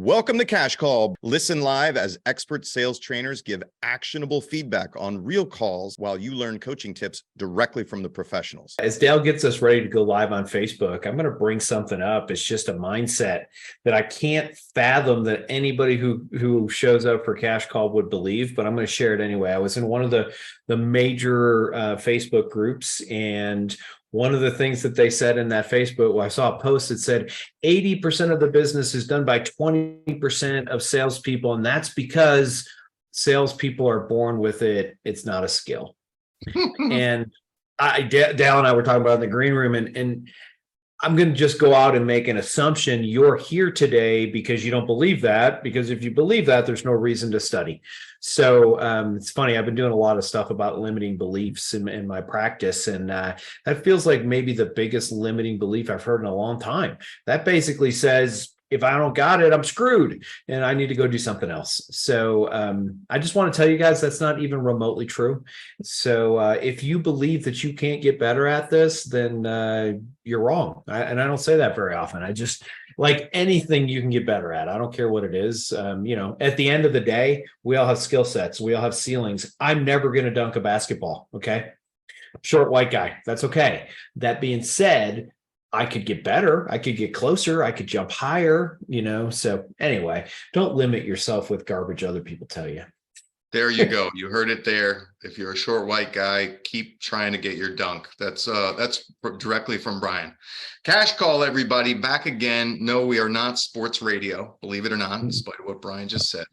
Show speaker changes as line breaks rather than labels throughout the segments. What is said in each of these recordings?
Welcome to Cash Call. Listen live as expert sales trainers give actionable feedback on real calls while you learn coaching tips directly from the professionals.
As Dale gets us ready to go live on Facebook, I'm going to bring something up. It's just a mindset that I can't fathom that anybody who shows up for Cash Call would believe, but I'm going to share it anyway. I was in one of the major Facebook groups, and one of the things that they said in that Facebook, well, I saw a post that said 80% of the business is done by 20% of salespeople. And that's because salespeople are born with it. It's not a skill. And Dale and I were talking about it in the green room, and I'm going to just go out and make an assumption. You're here today because you don't believe that, because if you believe that, there's no reason to study. So it's funny, I've been doing a lot of stuff about limiting beliefs in my practice, and that feels like maybe the biggest limiting belief I've heard in a long time. That basically says, if I don't got it, I'm screwed and I need to go do something else. So I just want to tell you guys that's not even remotely true. So if you believe that you can't get better at this, then you're wrong. And I don't say that very often. I just, like anything you can get better at. I don't care what it is. At the end of the day, we all have skill sets. We all have ceilings. I'm never going to dunk a basketball. Okay. Short white guy. That's okay. That being said, I could get better. I could get closer. I could jump higher, So anyway, don't limit yourself with garbage other people tell you.
There you go. You heard it there. If you're a short white guy, keep trying to get your dunk. That's directly from Brian. Cash Call, everybody. Back again. No, we are not sports radio, believe it or not, despite what Brian just said.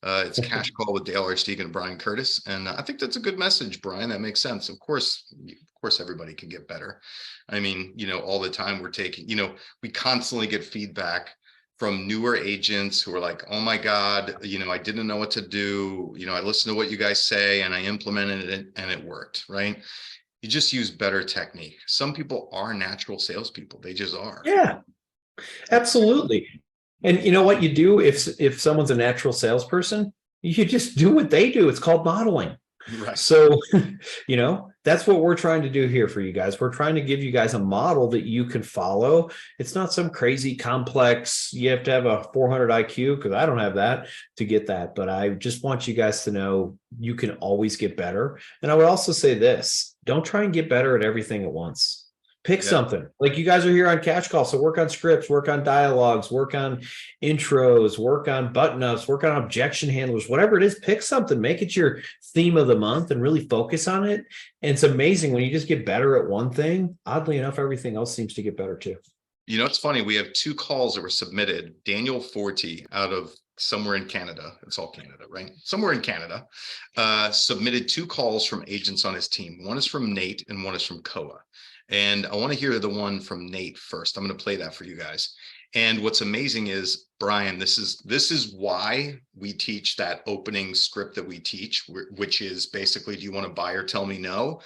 It's Cash Call with Dale Archdekin and Brian Curtis. And I think that's a good message, Brian. That makes sense. Of course, everybody can get better. I mean, all the time we're taking, we constantly get feedback from newer agents who are like, oh my God, I didn't know what to do. I listened to what you guys say and I implemented it and it worked, right? You just use better technique. Some people are natural salespeople. They just are.
Yeah, absolutely. And you know what you do if someone's a natural salesperson, you just do what they do. It's called modeling.
Right.
So, that's what we're trying to do here for you guys. We're trying to give you guys a model that you can follow. It's not some crazy complex, you have to have a 400 IQ, because I don't have that to get that. But I just want you guys to know you can always get better. And I would also say this, don't try and get better at everything at once. Pick something. Like you guys are here on Cash Call, so work on scripts, work on dialogues, work on intros, work on button-ups, work on objection handlers, whatever it is, pick something, make it your theme of the month and really focus on it. And it's amazing when you just get better at one thing, oddly enough, everything else seems to get better too.
It's funny. We have 2 calls that were submitted. Daniel Forte out of somewhere in Canada. It's all Canada, right? Somewhere in Canada, submitted 2 calls from agents on his team. One is from Nate and one is from Koa. And I want to hear the one from Nate first. I'm going to play that for you guys. And what's amazing is, Brian, this is why we teach that opening script that we teach, which is basically, do you want to buy or tell me no?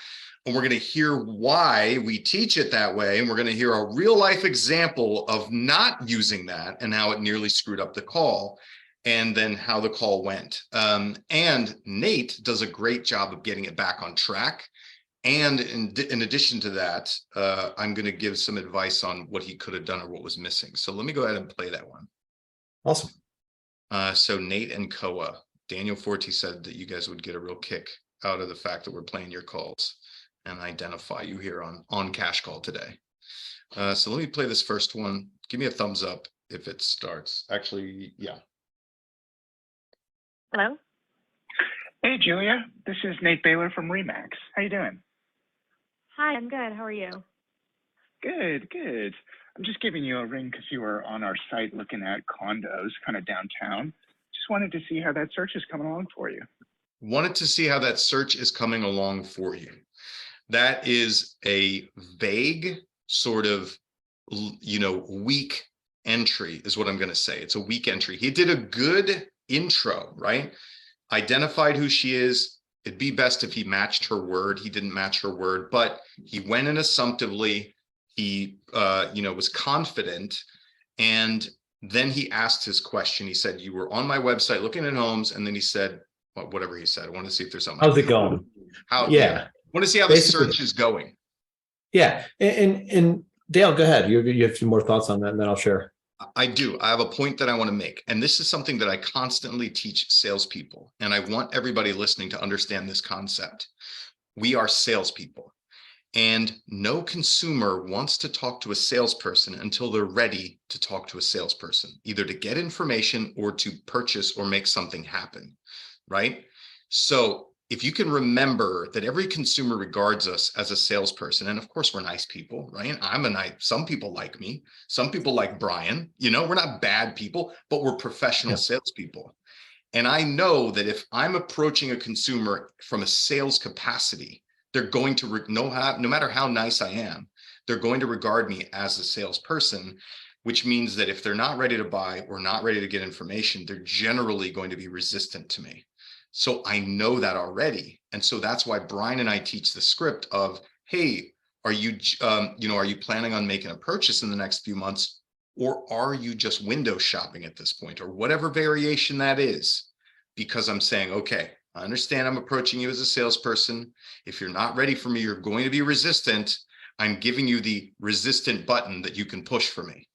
And we're going to hear why we teach it that way. And we're going to hear a real life example of not using that and how it nearly screwed up the call, and then how the call went. And Nate does a great job of getting it back on track. And in addition to that, I'm going to give some advice on what he could have done or what was missing. So let me go ahead and play that one.
Awesome.
So Nate and Koa, Daniel Forte said that you guys would get a real kick out of the fact that we're playing your calls and identify you here on Cash Call today. So let me play this first one. Give me a thumbs up if it starts. Actually, yeah.
Hello?
Hey, Julia. This is Nate Baylor from Remax. How you doing?
Hi, I'm good. How are you?
Good. I'm just giving you a ring because you were on our site looking at condos kind of downtown. Just wanted to see how that search is coming along for you.
Wanted to see how that search is coming along for you. That is a vague sort of, weak entry is what I'm going to say. It's a weak entry. He did a good intro, right? Identified who she is. It'd be best if he matched her word. He didn't match her word, but he went in assumptively. He, was confident. And then he asked his question. He said, you were on my website looking at homes. And then he said, whatever he said. I want to see if there's something.
How's it going?
I want to see how the search is going.
Yeah. And Dale, go ahead. You have some more thoughts on that, and then I'll share.
I do. I have a point that I want to make. And this is something that I constantly teach salespeople. And I want everybody listening to understand this concept. We are salespeople. And no consumer wants to talk to a salesperson until they're ready to talk to a salesperson, either to get information or to purchase or make something happen, right? So if you can remember that every consumer regards us as a salesperson, and of course we're nice people, right? Some people like me, some people like Brian, we're not bad people, but we're professional salespeople. And I know that if I'm approaching a consumer from a sales capacity, they're going to no matter how nice I am, they're going to regard me as a salesperson, which means that if they're not ready to buy or not ready to get information, they're generally going to be resistant to me. So I know that already. And so that's why Brian and I teach the script of, hey, are you planning on making a purchase in the next few months? Or are you just window shopping at this point, or whatever variation that is? Because I'm saying, okay, I understand I'm approaching you as a salesperson. If you're not ready for me, you're going to be resistant. I'm giving you the resistant button that you can push for me.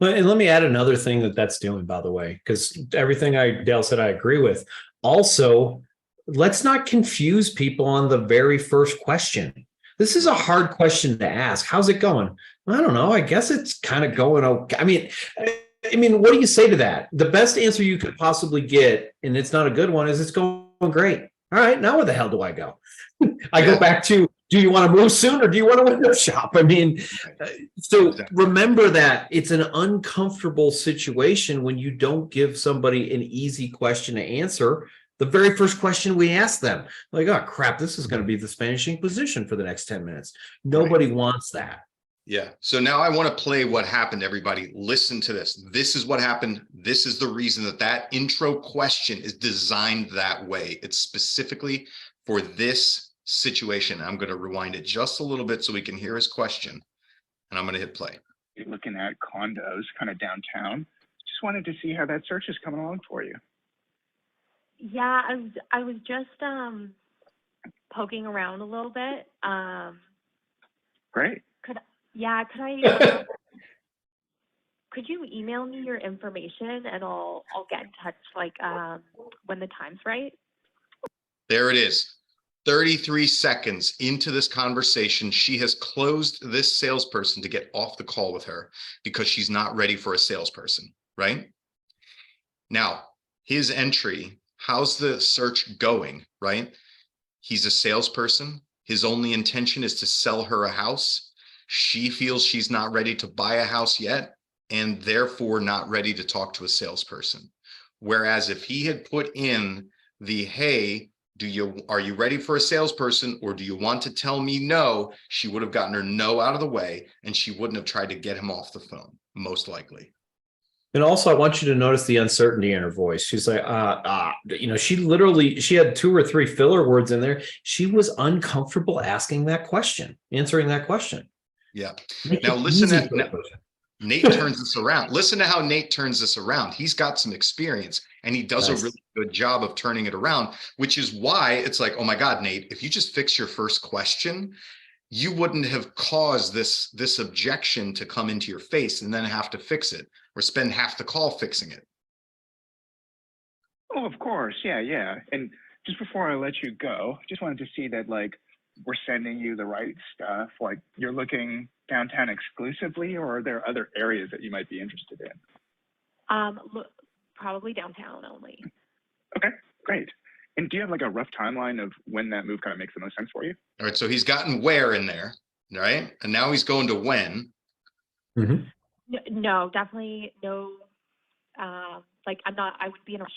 Well, and let me add another thing that's doing, by the way, because everything Dale said, I agree with. Also, let's not confuse people on the very first question. This is a hard question to ask. How's it going? I don't know. I guess it's kind of going okay. I mean, what do you say to that? The best answer you could possibly get, and it's not a good one, is it's going great. All right, now where the hell do I go? I go back to, do you want to move soon or do you want to window shop? I mean, so remember that it's an uncomfortable situation when you don't give somebody an easy question to answer. The very first question we ask them, like, oh crap, this is going to be the Spanish Inquisition for the next 10 minutes. Nobody wants that.
Yeah. So now I want to play what happened, everybody. Listen to this. This is what happened. This is the reason that intro question is designed that way. It's specifically for this situation. I'm going to rewind it just a little bit so we can hear his question. And I'm going to hit play.
You're looking at condos kind of downtown. Just wanted to see how that search is coming along for you.
Yeah, I was just poking around a little bit.
Great.
Could you email me your information and I'll get in touch when the time's right?
There it is. 33 seconds into this conversation, she has closed this salesperson to get off the call with her because she's not ready for a salesperson, right? Now, his entry, how's the search going, right? He's a salesperson. His only intention is to sell her a house. She feels she's not ready to buy a house yet, and therefore not ready to talk to a salesperson. Whereas if he had put in the, hey, are you ready for a salesperson, or do you want to tell me no? She would have gotten her no out of the way, and she wouldn't have tried to get him off the phone, most likely.
And also, I want you to notice the uncertainty in her voice. She's like, she had 2 or 3 filler words in there. She was uncomfortable answering that question.
Yeah. Now listen to Nate turns this around. Listen to how Nate turns this around. He's got some experience and he does a really good job of turning it around, which is why it's like, oh my God, Nate, if you just fix your first question, you wouldn't have caused this objection to come into your face and then have to fix it or spend half the call fixing it.
Oh, of course. Yeah. And just before I let you go, just wanted to see that we're sending you the right stuff. You're looking downtown exclusively, or are there other areas that you might be interested in?
Probably downtown only.
Okay, great. And do you have a rough timeline of when that move kind of makes the most sense for you?
All right, so he's gotten where in there, right? And now he's going to when.
Mm-hmm.
No, definitely no. I would be in a rush.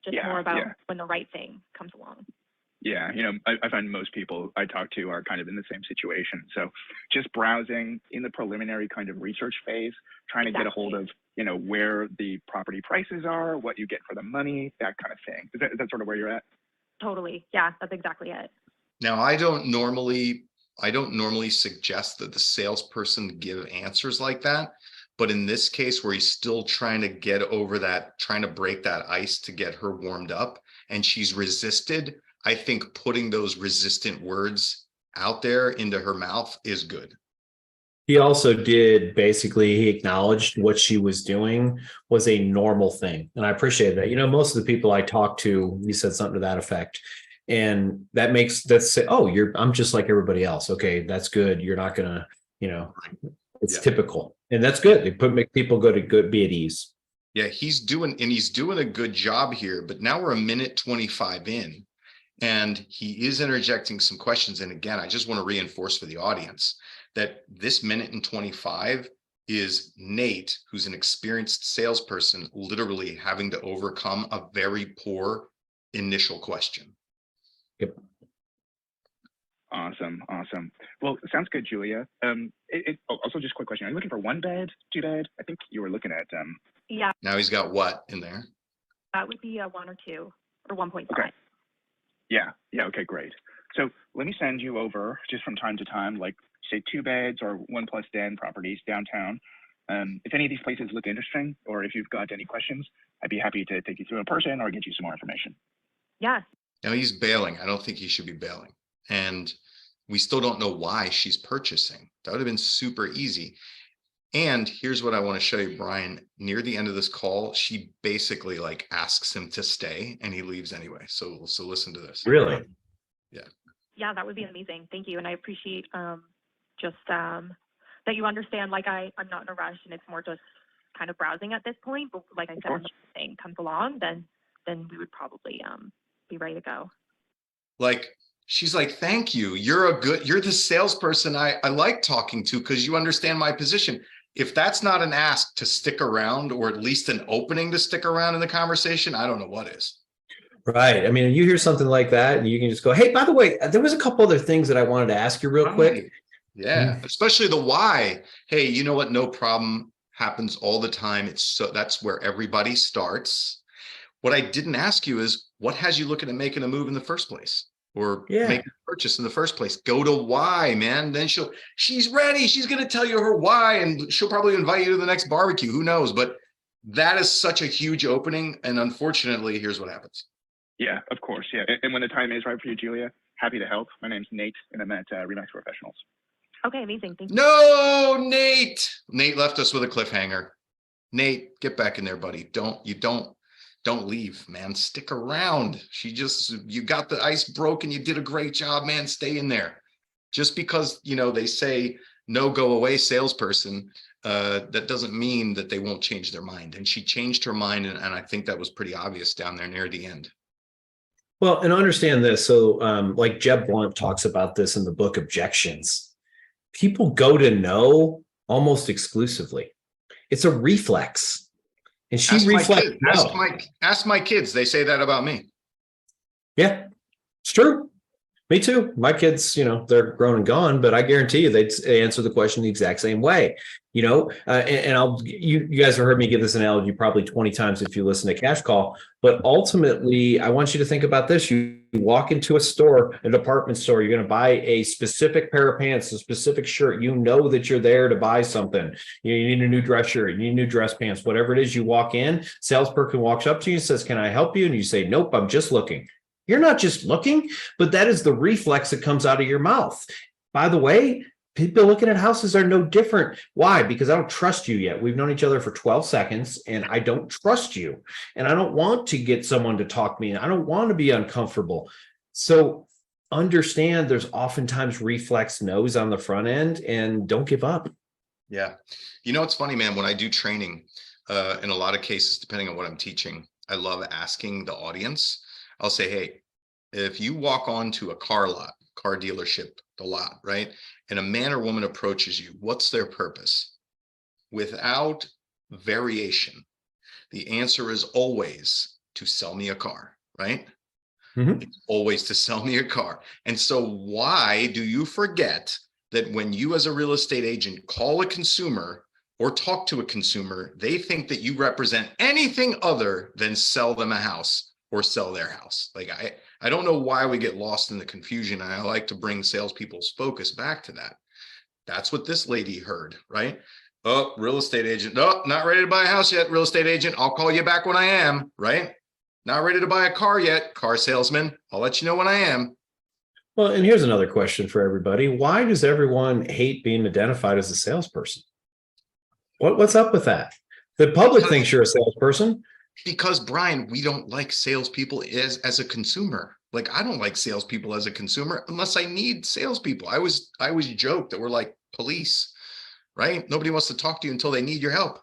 Just more about when the right thing comes along.
Yeah, I find most people I talk to are kind of in the same situation. So just browsing in the preliminary kind of research phase, trying to get a hold of, where the property prices are, what you get for the money, that kind of thing. Is that sort of where you're at?
Totally. Yeah, that's exactly it.
Now, I don't normally suggest that the salesperson give answers like that. But in this case, where he's still trying to get over that, trying to break that ice to get her warmed up, and she's resisted, I think putting those resistant words out there into her mouth is good.
He also did basically, he acknowledged what she was doing was a normal thing. And I appreciate that. Most of the people I talk to, you said something to that effect. And that's say, oh, I'm just like everybody else. Okay, that's good. You're not gonna, it's typical. And that's good. Make people be at ease.
Yeah, he's doing a good job here, but now we're a minute 25 in. And he is interjecting some questions. And again, I just want to reinforce for the audience that this minute and 25 is Nate, who's an experienced salesperson, literally having to overcome a very poor initial question.
Yep.
Awesome. Well, sounds good, Julia. Also, just a quick question. Are you looking for 1 bed, 2 bed? I think you were looking at.
Yeah.
Now he's got what in there?
That would be a 1 or 2 or 1.5.
Okay. Yeah. Okay, great. So let me send you over just from time to time, like say 2 beds or 1+ den properties downtown. If any of these places look interesting, or if you've got any questions, I'd be happy to take you through in person or get you some more information.
Yes.
Now he's bailing. I don't think he should be bailing. And we still don't know why she's purchasing. That would have been super easy. And here's what I want to show you, Brian. Near the end of this call, she basically like asks him to stay and he leaves anyway. So listen to this.
Really?
Yeah, that would be amazing. Thank you. And I appreciate just that you understand, like I'm not in a rush and it's more just kind of browsing at this point. But like I said, if anything comes along, then we would probably be ready to go.
Like, she's like, thank you. You're the salesperson I like talking to because you understand my position. If that's not an ask to stick around, or at least an opening to stick around in the conversation, I don't know what is.
Right. I mean, you hear something like that and you can just go, hey, by the way, there was a couple other things that I wanted to ask you real quick.
Yeah. Especially the why. Hey, you know what? No problem. Happens all the time. That's where everybody starts. What I didn't ask you is what has you looking at making a move in the first place, or making a purchase in the first place? Go to why, man. Then she's ready. She's going to tell you her why, and she'll probably invite you to the next barbecue. Who knows? But that is such a huge opening. And unfortunately, here's what happens.
Yeah, of course. Yeah. And when the time is right for you, Julia, happy to help. My name's Nate and I'm at Remax Professionals.
Okay, amazing. Thank you.
No, Nate. Nate left us with a cliffhanger. Nate, get back in there, buddy. Don't leave, man. Stick around. You got the ice broken. You did a great job, man. Stay in there. Just because, they say no, go away salesperson, that doesn't mean that they won't change their mind. And she changed her mind. And I think that was pretty obvious down there near the end.
Well, and understand this. So like Jeb Blunt talks about this in the book Objections. People go to no almost exclusively. It's a reflex. And she reflects no.
Ask my kids. They say that about me.
Yeah, it's true. Me too. My kids, they're grown and gone, but I guarantee you they'd answer the question the exact same way. You guys have heard me give this analogy probably 20 times if you listen to Cash Call, but ultimately I want you to think about this. You walk into a store, a department store, you're going to buy a specific pair of pants, a specific shirt. You know that you're there to buy something. You need a new dress shirt, you need new dress pants, whatever it is. You walk in, salesperson walks up to you and says, "Can I help you?" And you say, "Nope, I'm just looking." You're not just looking, but that is the reflex that comes out of your mouth. By the way, people looking at houses are no different. Why? Because I don't trust you yet. We've known each other for 12 seconds and I don't trust you. And I don't want to get someone to talk me. I don't want to be uncomfortable. So understand there's oftentimes reflex no's on the front end, and don't give up.
Yeah. It's funny, man, when I do training, in a lot of cases, depending on what I'm teaching, I love asking the audience. I'll say, hey, if you walk onto a car dealership, the lot, right? And a man or woman approaches you, what's their purpose? Without variation, the answer is always to sell me a car, right? Mm-hmm. It's always to sell me a car. And so why do you forget that when you as a real estate agent call a consumer or talk to a consumer, they think that you represent anything other than sell them a house or sell their house? Like, I don't know why we get lost in the confusion. And I like to bring salespeople's focus back to that. That's what this lady heard, right? Oh, real estate agent. No, not ready to buy a house yet. Real estate agent. I'll call you back when I am, right? Not ready to buy a car yet. Car salesman. I'll let you know when I am.
Well, and here's another question for everybody. Why does everyone hate being identified as a salesperson? What's up with that? The public thinks you're a salesperson.
Because Brian, we don't like salespeople as a consumer. Like, I don't like salespeople as a consumer unless I need salespeople. I always joke that we're like police, right? Nobody wants to talk to you until they need your help.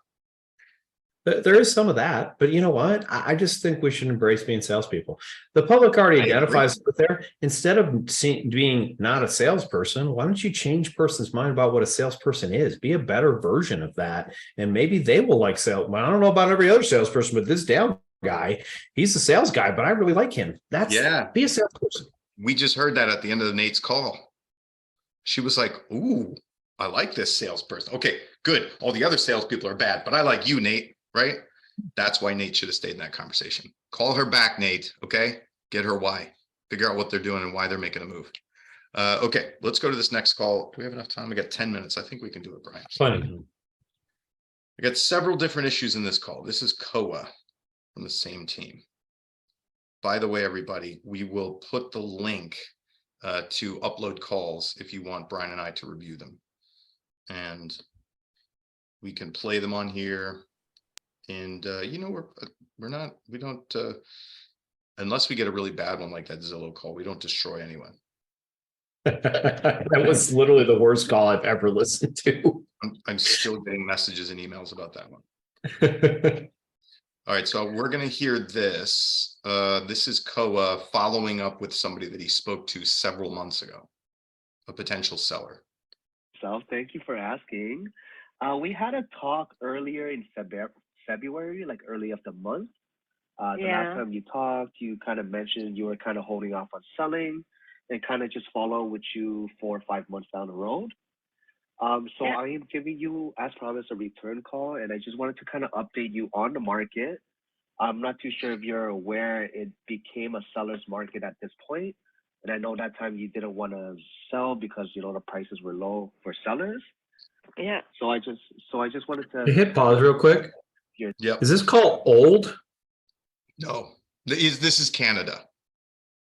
There is some of that, but you know what? I just think we should embrace being salespeople. The public already identifies it there. Instead of being not a salesperson, why don't you change person's mind about what a salesperson is? Be a better version of that, and maybe they will like sales. Well, I don't know about every other salesperson, but this Dale guy, he's a sales guy, but I really like him. Be a salesperson.
We just heard that at the end of Nate's call. She was like, "Ooh, I like this salesperson." Okay, good. All the other salespeople are bad, but I like you, Nate. Right? That's why Nate should have stayed in that conversation. Call her back, Nate. Okay. Get her why. Figure out what they're doing and why they're making a move. Okay. Let's go to this next call. Do we have enough time? We got 10 minutes. I think we can do it, Brian.
Funny.
I got several different issues in this call. This is Koa from the same team. By the way, everybody, we will put the link to upload calls if you want Brian and I to review them. And we can play them on here. And we don't unless we get a really bad one like that Zillow call, we don't destroy anyone.
That was literally the worst call I've ever listened to.
I'm still getting messages and emails about that one. All right, so we're going to hear this. This is Koa following up with somebody that he spoke to several months ago, a potential seller.
So thank you for asking. We had a talk earlier in February, like early of the month. The last time you talked, you kind of mentioned you were kind of holding off on selling and kind of just follow with you 4 or 5 months down the road. I am giving you, as promised, a return call, and I just wanted to kind of update you on the market. I'm not too sure if you're aware it became a seller's market at this point. And I know that time you didn't want to sell because, the prices were low for sellers.
Yeah.
So I just wanted to
hit pause real quick.
Yep.
Is this call old?
No, this is Canada.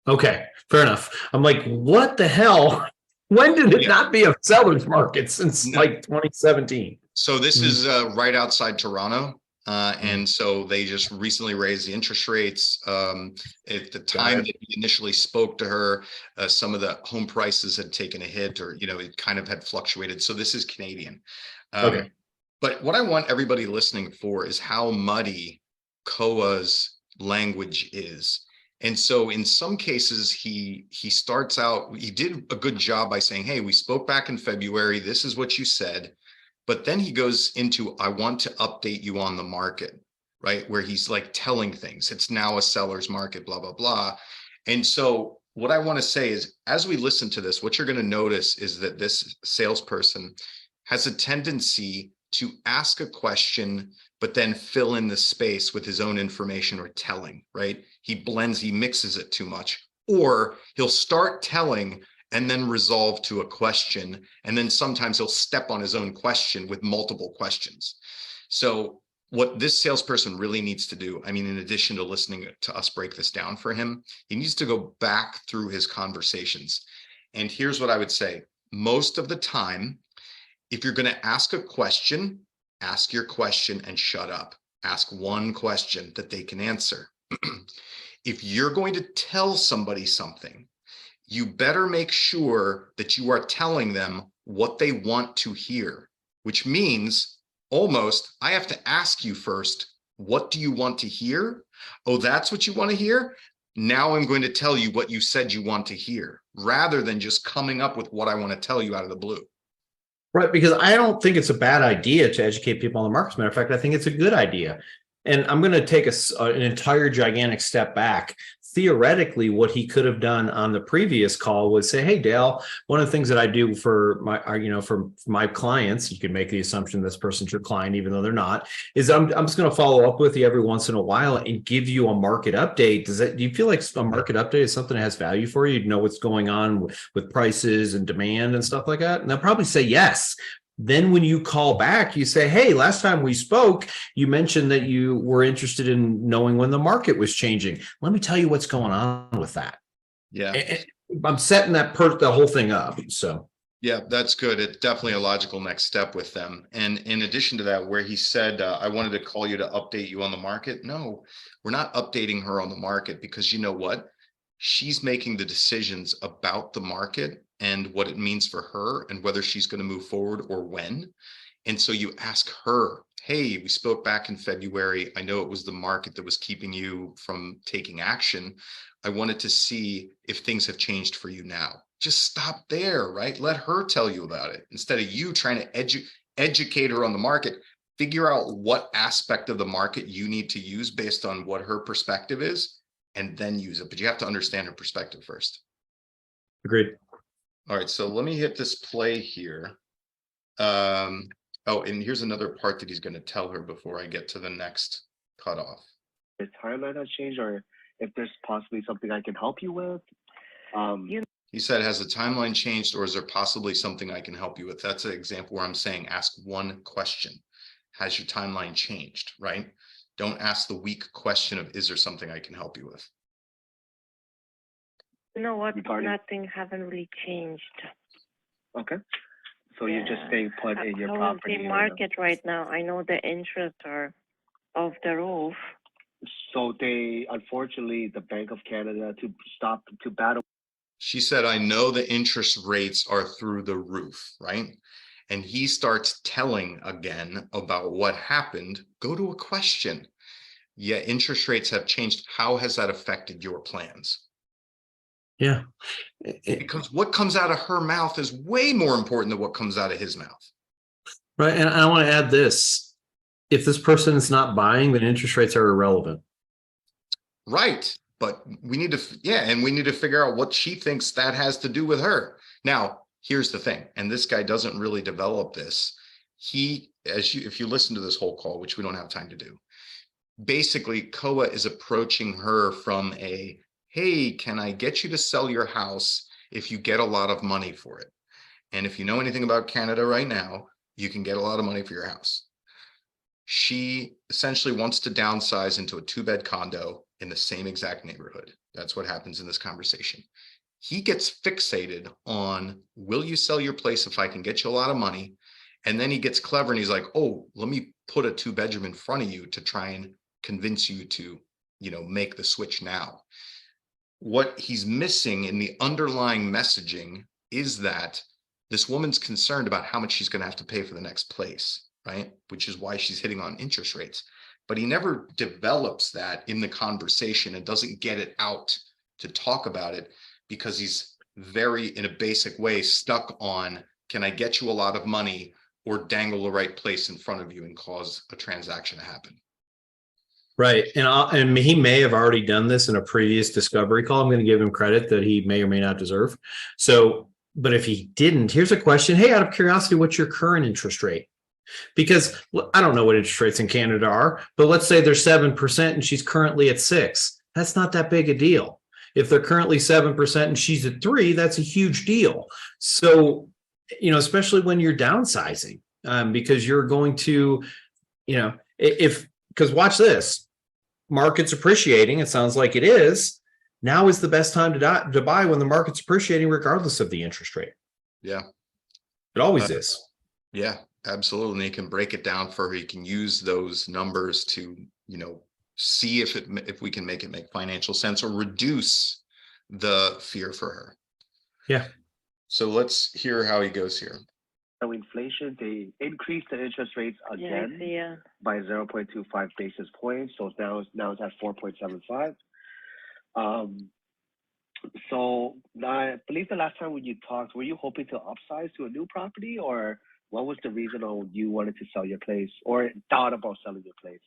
Okay, fair enough. I'm like, what the hell? When did it not be a seller's market since like 2017?
So this is right outside Toronto. And so they just recently raised the interest rates. At the time that we initially spoke to her, some of the home prices had taken a hit, or, it kind of had fluctuated. So this is Canadian.
Okay.
But what I want everybody listening for is how muddy Koa's language is. And so in some cases, he starts out, he did a good job by saying, hey, we spoke back in February. This is what you said. But then he goes into, I want to update you on the market, right? Where he's like telling things. It's now a seller's market, blah, blah, blah. And so what I want to say is, as we listen to this, what you're going to notice is that this salesperson has a tendency to ask a question, but then fill in the space with his own information or telling, right? He mixes it too much, or he'll start telling and then resolve to a question. And then sometimes he'll step on his own question with multiple questions. So what this salesperson really needs to do, in addition to listening to us break this down for him, he needs to go back through his conversations. And here's what I would say. Most of the time, if you're going to ask a question, ask your question and shut up. Ask one question that they can answer. If you're going to tell somebody something, you better make sure that you are telling them what they want to hear, which means almost, I have to ask you first, what do you want to hear? Oh, that's what you want to hear? Now I'm going to tell you what you said you want to hear, rather than just coming up with what I want to tell you out of the blue.
Right, because I don't think it's a bad idea to educate people on the market. As a matter of fact, I think it's a good idea. And I'm going to take an entire gigantic step back. Theoretically, what he could have done on the previous call was say, hey, Dale, one of the things that I do for my clients, you can make the assumption this person's your client, even though they're not, is I'm just going to follow up with you every once in a while and give you a market update. Do you feel like a market update is something that has value for you? You know what's going on with prices and demand and stuff like that? And they'll probably say yes. Then when you call back, you say, hey, last time we spoke, you mentioned that you were interested in knowing when the market was changing. Let me tell you what's going on with that.
Yeah.
I'm setting the whole thing up. So
Yeah, that's good. It's definitely a logical next step with them. And in addition to that, where he said, I wanted to call you to update you on the market. No, we're not updating her on the market, because you know what? She's making the decisions about the market and what it means for her and whether she's going to move forward or when. And so you ask her, hey, we spoke back in February. I know it was the market that was keeping you from taking action. I wanted to see if things have changed for you now. Just stop there, right? Let her tell you about it instead of you trying to educate her on the market. Figure out what aspect of the market you need to use based on what her perspective is, and then use it. But you have to understand her perspective first.
agreed.
All right, so let me hit this play here. Oh, and here's another part that he's going to tell her before I get to the next cutoff.
The timeline has changed, or if there's possibly something I can help you with.
He said, has the timeline changed, or is there possibly something I can help you with? That's an example where I'm saying, ask one question. Has your timeline changed, right? Don't ask the weak question of, is there something I can help you with?
You know what?
Regarding-
Nothing haven't really changed.
Okay. So you're just staying put in your
How is
property.
the market right now? I know the interests are off the roof.
So they, unfortunately, the Bank of Canada to battle.
She said, I know the interest rates are through the roof, right? And he starts telling again about what happened. Go to a question. Yeah, interest rates have changed. How has that affected your plans?
Yeah.
Because what comes out of her mouth is way more important than what comes out of his mouth.
Right. And I want to add this. If this person is not buying, then interest rates are irrelevant.
Right. But we need to, and we need to figure out what she thinks that has to do with her. Now, here's the thing, and this guy doesn't really develop this. If you listen to this whole call, which we don't have time to do, basically Koa is approaching her from a, hey, can I get you to sell your house if you get a lot of money for it? And if you know anything about Canada right now, you can get a lot of money for your house. She essentially wants to downsize into a 2-bed condo in the same exact neighborhood. That's what happens in this conversation. He gets fixated on, will you sell your place if I can get you a lot of money? And then he gets clever and he's like, oh, let me put a 2-bedroom in front of you to try and convince you to, make the switch now. What he's missing in the underlying messaging is that this woman's concerned about how much she's going to have to pay for the next place, right? Which is why she's hitting on interest rates. But he never develops that in the conversation and doesn't get it out to talk about it, because he's very, in a basic way, stuck on, can I get you a lot of money or dangle the right place in front of you and cause a transaction to happen?
Right. And he may have already done this in a previous discovery call. I'm going to give him credit that he may or may not deserve. So, but if he didn't, here's a question. Hey, out of curiosity, what's your current interest rate? Because I don't know what interest rates in Canada are, but let's say they're 7% and she's currently at 6%. That's not that big a deal. If they're currently 7% and she's at 3%, that's a huge deal. So, especially when you're downsizing, because you're going to, because watch this, market's appreciating. It sounds like it is. Now is the best time to buy, when the market's appreciating, regardless of the interest rate.
Yeah.
It always is.
Yeah, absolutely. And he can break it down for her. He can use those numbers to, see if we can make it make financial sense or reduce the fear for her.
Yeah.
So let's hear how he goes here.
So inflation, they increased the interest rates again by 0.25 basis points. So now it's at 4.75. So I believe the last time when you talked, were you hoping to upsize to a new property, or what was the reason you wanted to sell your place or thought about selling your place?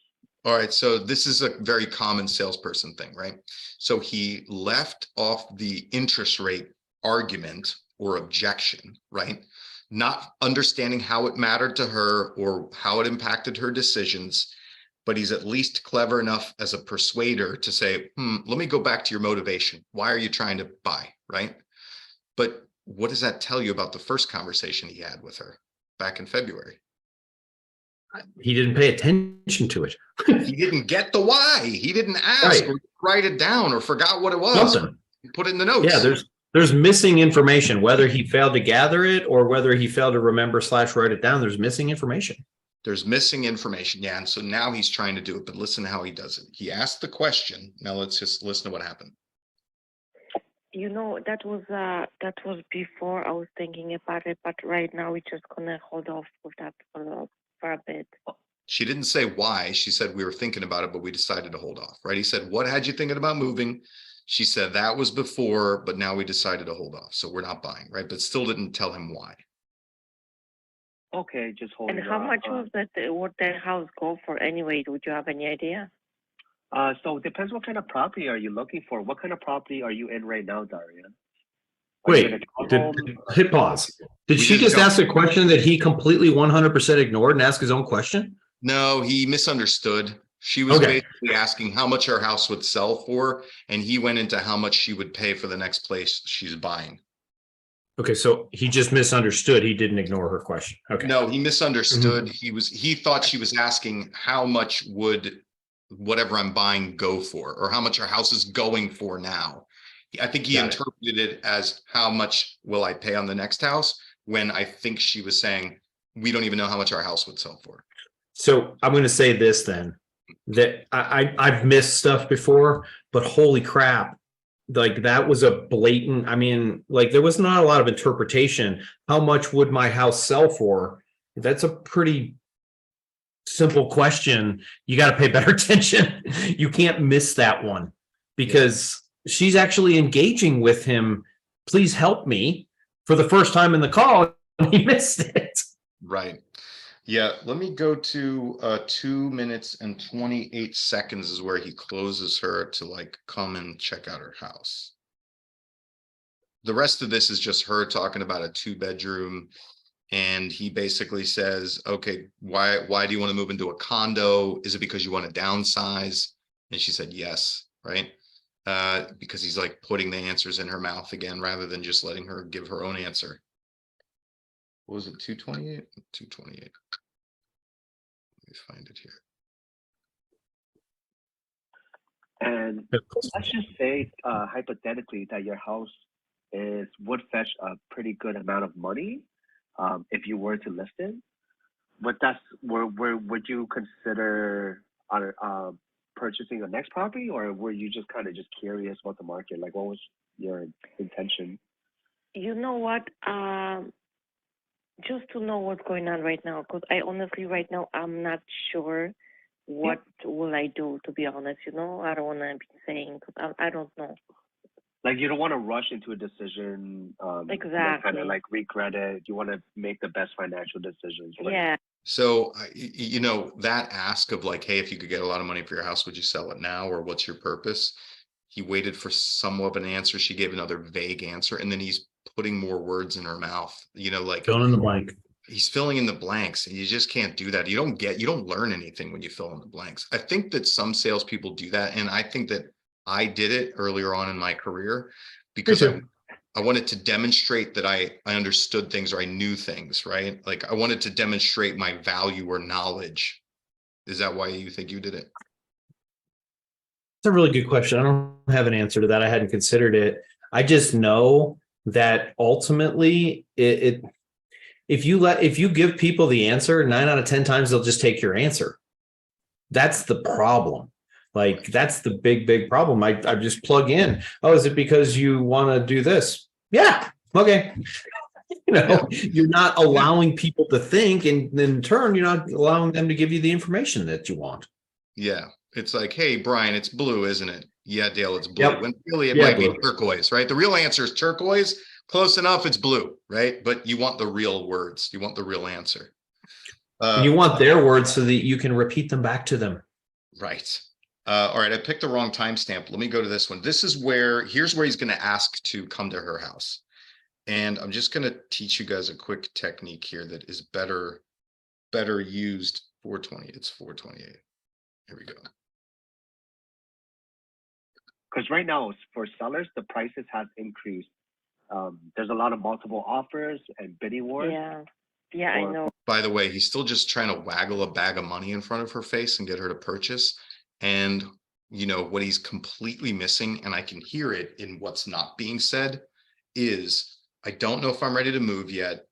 All right. So this is a very common salesperson thing, right? So he left off the interest rate argument or objection, right? Not understanding how it mattered to her or how it impacted her decisions, but he's at least clever enough as a persuader to say, let me go back to your motivation. Why are you trying to buy, right? But what does that tell you about the first conversation he had with her back in February?
He didn't pay attention to it.
He didn't get the why. He didn't ask or write it down or forgot what it was.
Something.
Put it in the notes.
Yeah, There's missing information, whether he failed to gather it or whether he failed to remember / write it down. There's missing information.
There's missing information. Yeah. And so now he's trying to do it, but listen to how he does it. He asked the question. Now let's just listen to what happened.
You know, that was before I was thinking about it, but right now we're just gonna hold off with that for a bit.
She didn't say why. She said we were thinking about it, but we decided to hold off, right? He said, what had you thinking about moving? She said that was before, but now we decided to hold off. So we're not buying, right? But still didn't tell him why.
Okay, just holding
And how
off.
much was that? Would that house go for anyway? Would you have any idea?
So it depends what kind of property are you looking for? What kind of property are you in right now, Darian?
Wait, hit pause. Did she just ask a question that he completely 100% ignored and ask his own question?
No, he misunderstood. She was basically asking how much her house would sell for, and he went into how much she would pay for the next place she's buying.
Okay, so he just misunderstood. He didn't ignore her question. Okay.
No, he misunderstood. He thought she was asking how much would whatever I'm buying go for, or how much our house is going for now. I think he interpreted it as how much will I pay on the next house, when I think she was saying we don't even know how much our house would sell for.
So I'm going to say this then, that I've missed stuff before, but holy crap, like that was a blatant, I mean, like there was not a lot of interpretation. How much would my house sell for? That's a pretty simple question. You got to pay better attention. You can't miss that one, because she's actually engaging with him. Please help me, for the first time in the call. He missed it.
Right. Yeah. Let me go to 2 minutes and 28 seconds is where he closes her to like come and check out her house. The rest of this is just her talking about a 2-bedroom. And he basically says, okay, why do you want to move into a condo? Is it because you want to downsize? And she said, yes. Right. Because he's like putting the answers in her mouth again, rather than just letting her give her own answer. What was it? 228? 228. Let me find it here.
And let's just say, hypothetically, that your house would fetch a pretty good amount of money. If you were to list it, but where would you consider purchasing the next property, or were you just kind of curious about the market? Like, what was your intention?
You know what? Just to know what's going on right now, because I honestly right now I'm not sure what will I do. To be honest, I don't want to be saying, because I don't know.
Like, you don't want to rush into a decision,
exactly.
Kind of like regret it. You want to make the best financial decisions. Right?
Yeah.
So, that ask of like, hey, if you could get a lot of money for your house, would you sell it now? Or what's your purpose? He waited for somewhat of an answer. She gave another vague answer. And then he's putting more words in her mouth, like
fill in the blank.
He's filling in the blanks, and you just can't do that. You don't learn anything when you fill in the blanks. I think that some salespeople do that. And I think that I did it earlier on in my career because I wanted to demonstrate that I understood things, or I knew things, right? Like I wanted to demonstrate my value or knowledge. Is that why you think you did it?
It's a really good question. I don't have an answer to that. I hadn't considered it. I just know that ultimately if you give people the answer, 9 out of 10 times, they'll just take your answer. That's the problem. Like, that's the big problem. I just plug in. Oh, is it because you want to do this? Yeah. Okay. You're not allowing people to think, and in turn, you're not allowing them to give you the information that you want.
Yeah. It's like, hey, Brian, it's blue, isn't it? Yeah, Dale, it's blue.
Yep.
When really it might be turquoise, right? The real answer is turquoise. Close enough, it's blue, right? But you want the real words. You want the real answer.
You want their words so that you can repeat them back to them.
Right. All right, I picked the wrong timestamp. Let me go to this one. Here's where he's going to ask to come to her house. And I'm just going to teach you guys a quick technique here that is better used. 420. It's 428. Here we go.
Because right now, for sellers, the prices have increased. There's a lot of multiple offers and bidding wars.
Yeah, I know.
By the way, he's still just trying to waggle a bag of money in front of her face and get her to purchase. And what he's completely missing, and I can hear it in what's not being said, is, I don't know if I'm ready to move yet.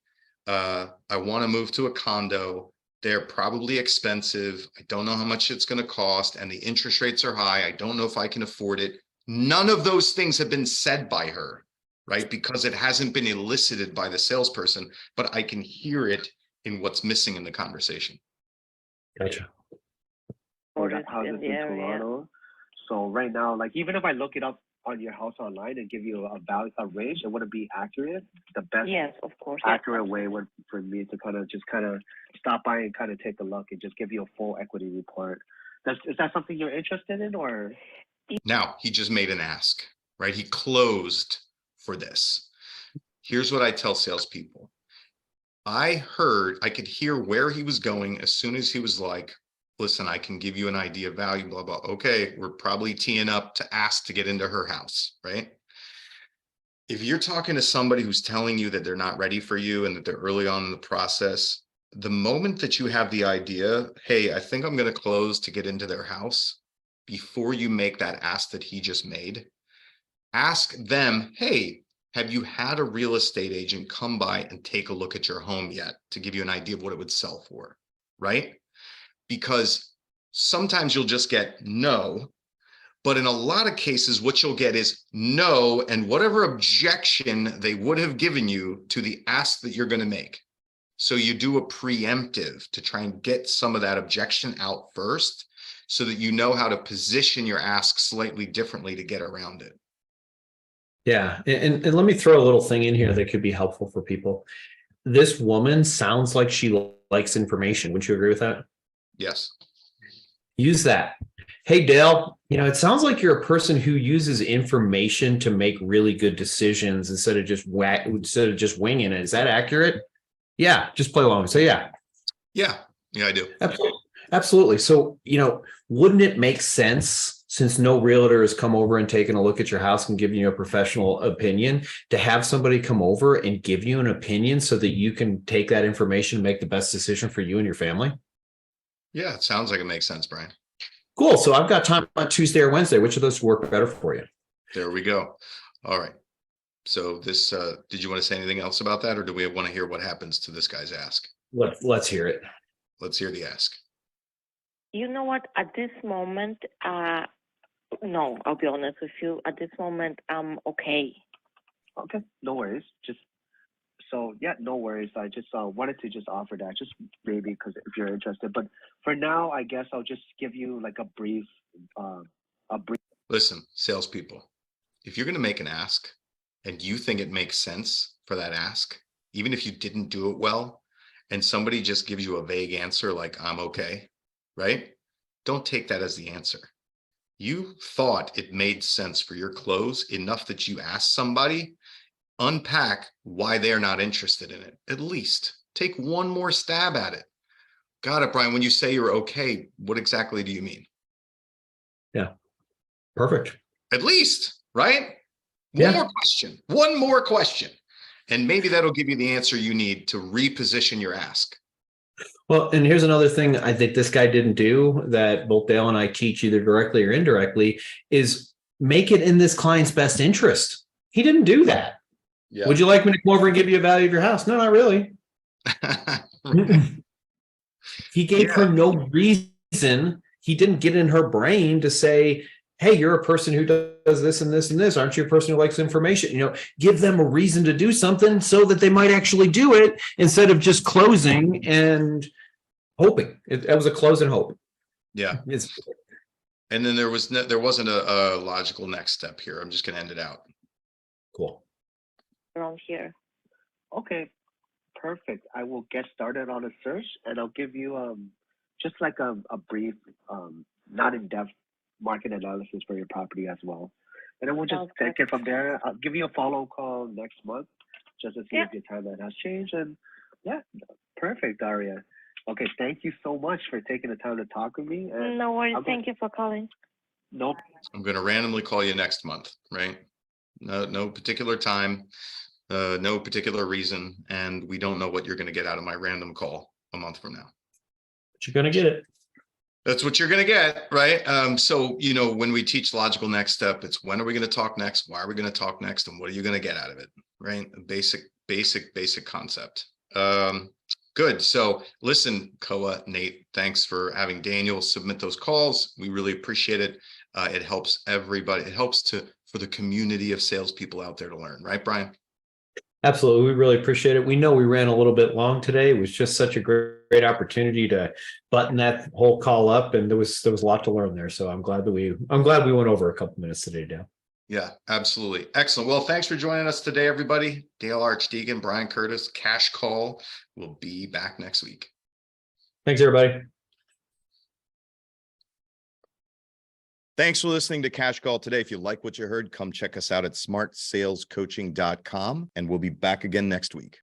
I want to move to a condo. They're probably expensive. I don't know how much it's going to cost, and the interest rates are high. I don't know if I can afford it. None of those things have been said by her, right? Because it hasn't been elicited by the salesperson, but I can hear it in what's missing in the conversation.
Gotcha.
Or the houses in Toronto. So right now, like even if I look it up on your house online and give you a range, it wouldn't be accurate. The best,
yes, of course,
accurate way would for me to kind of stop by and kind of take a look and just give you a full equity report. Is that something you're interested in, or?
Now he just made an ask, right? He closed for this. Here's what I tell salespeople. I could hear where he was going as soon as he was like, listen, I can give you an idea of value, blah, blah. Okay, we're probably teeing up to ask to get into her house, right? If you're talking to somebody who's telling you that they're not ready for you and that they're early on in the process, the moment that you have the idea, hey, I think I'm going to close to get into their house, before you make that ask that he just made, ask them, hey, have you had a real estate agent come by and take a look at your home yet to give you an idea of what it would sell for, right? Because sometimes you'll just get no, but in a lot of cases, what you'll get is no, and whatever objection they would have given you to the ask that you're going to make. So you do a preemptive to try and get some of that objection out first, so that you know how to position your ask slightly differently to get around it.
Yeah. And let me throw a little thing in here that could be helpful for people. This woman sounds like she likes information. Would you agree with that?
Yes.
Use that. Hey, Dale, it sounds like you're a person who uses information to make really good decisions instead of just winging it. Is that accurate? Yeah. Just play along. Say, yeah.
Yeah, I do.
Absolutely. So, wouldn't it make sense, since no realtor has come over and taken a look at your house and given you a professional opinion, to have somebody come over and give you an opinion so that you can take that information and make the best decision for you and your family?
Yeah, it sounds like it makes sense, Brian.
Cool. So I've got time on Tuesday or Wednesday. Which of those work better for you?
There we go. All right. So this, did you want to say anything else about that, or do we want to hear what happens to this guy's ask?
Let's hear it.
Let's hear the ask.
You know what? At this moment, no, I'll be honest with you. At this moment, I'm okay.
Okay, no worries. No worries. I just wanted to just offer that, just maybe because if you're interested. But for now, I guess I'll just give you like a brief.
Listen, salespeople, if you're going to make an ask and you think it makes sense for that ask, even if you didn't do it well, and somebody just gives you a vague answer like I'm okay, right? Don't take that as the answer. You thought it made sense for your close enough that you asked somebody, unpack why they're not interested in it. At least take one more stab at it. Got it, Brian. When you say you're okay, what exactly do you mean?
Yeah. Perfect.
At least, right?
Yeah.
One more question. And maybe that'll give you the answer you need to reposition your ask.
Well, and here's another thing I think this guy didn't do that both Dale and I teach either directly or indirectly is make it in this client's best interest. He didn't do that. Yeah. Would you like me to come over and give you a value of your house? No, not really. He gave her no reason. He didn't get in her brain to say, hey, you're a person who does this and this and this. Aren't you a person who likes information? Give them a reason to do something so that they might actually do it instead of just closing and hoping. It was a close and hope.
Yeah. And then there wasn't a logical next step here. I'm just going to end it out.
Cool.
Around here.
Okay, perfect. I will get started on a search, and I'll give you just like a brief, not in-depth market analysis for your property as well. And then we'll just take it from there. I'll give you a follow call next month just to see if your timeline has changed. And perfect, Daria. Okay, thank you so much for taking the time to talk with me. And
no worries. Thank you for calling.
Nope.
I'm going to randomly call you next month, right? No particular time, no particular reason, and we don't know what you're going to get out of my random call a month from now.
But you're going to get it.
That's what you're going to get, right? So, when we teach logical next step, it's when are we going to talk next? Why are we going to talk next? And what are you going to get out of it, right? A basic concept. Good. So listen, Koa, Nate, thanks for having Daniel submit those calls. We really appreciate it. It helps everybody. It helps for the community of salespeople out there to learn, right, Brian?
Absolutely. We really appreciate it. We know we ran a little bit long today. It was just such a great opportunity to button that whole call up. And there was a lot to learn there. So I'm glad we went over a couple minutes today, Dale.
Yeah, absolutely. Excellent. Well, thanks for joining us today, everybody. Dale Archdekin, Brian Curtis, Cash Call. We'll be back next week.
Thanks, everybody.
Thanks for listening to Cash Call today. If you like what you heard, come check us out at smartsalescoaching.com, and we'll be back again next week.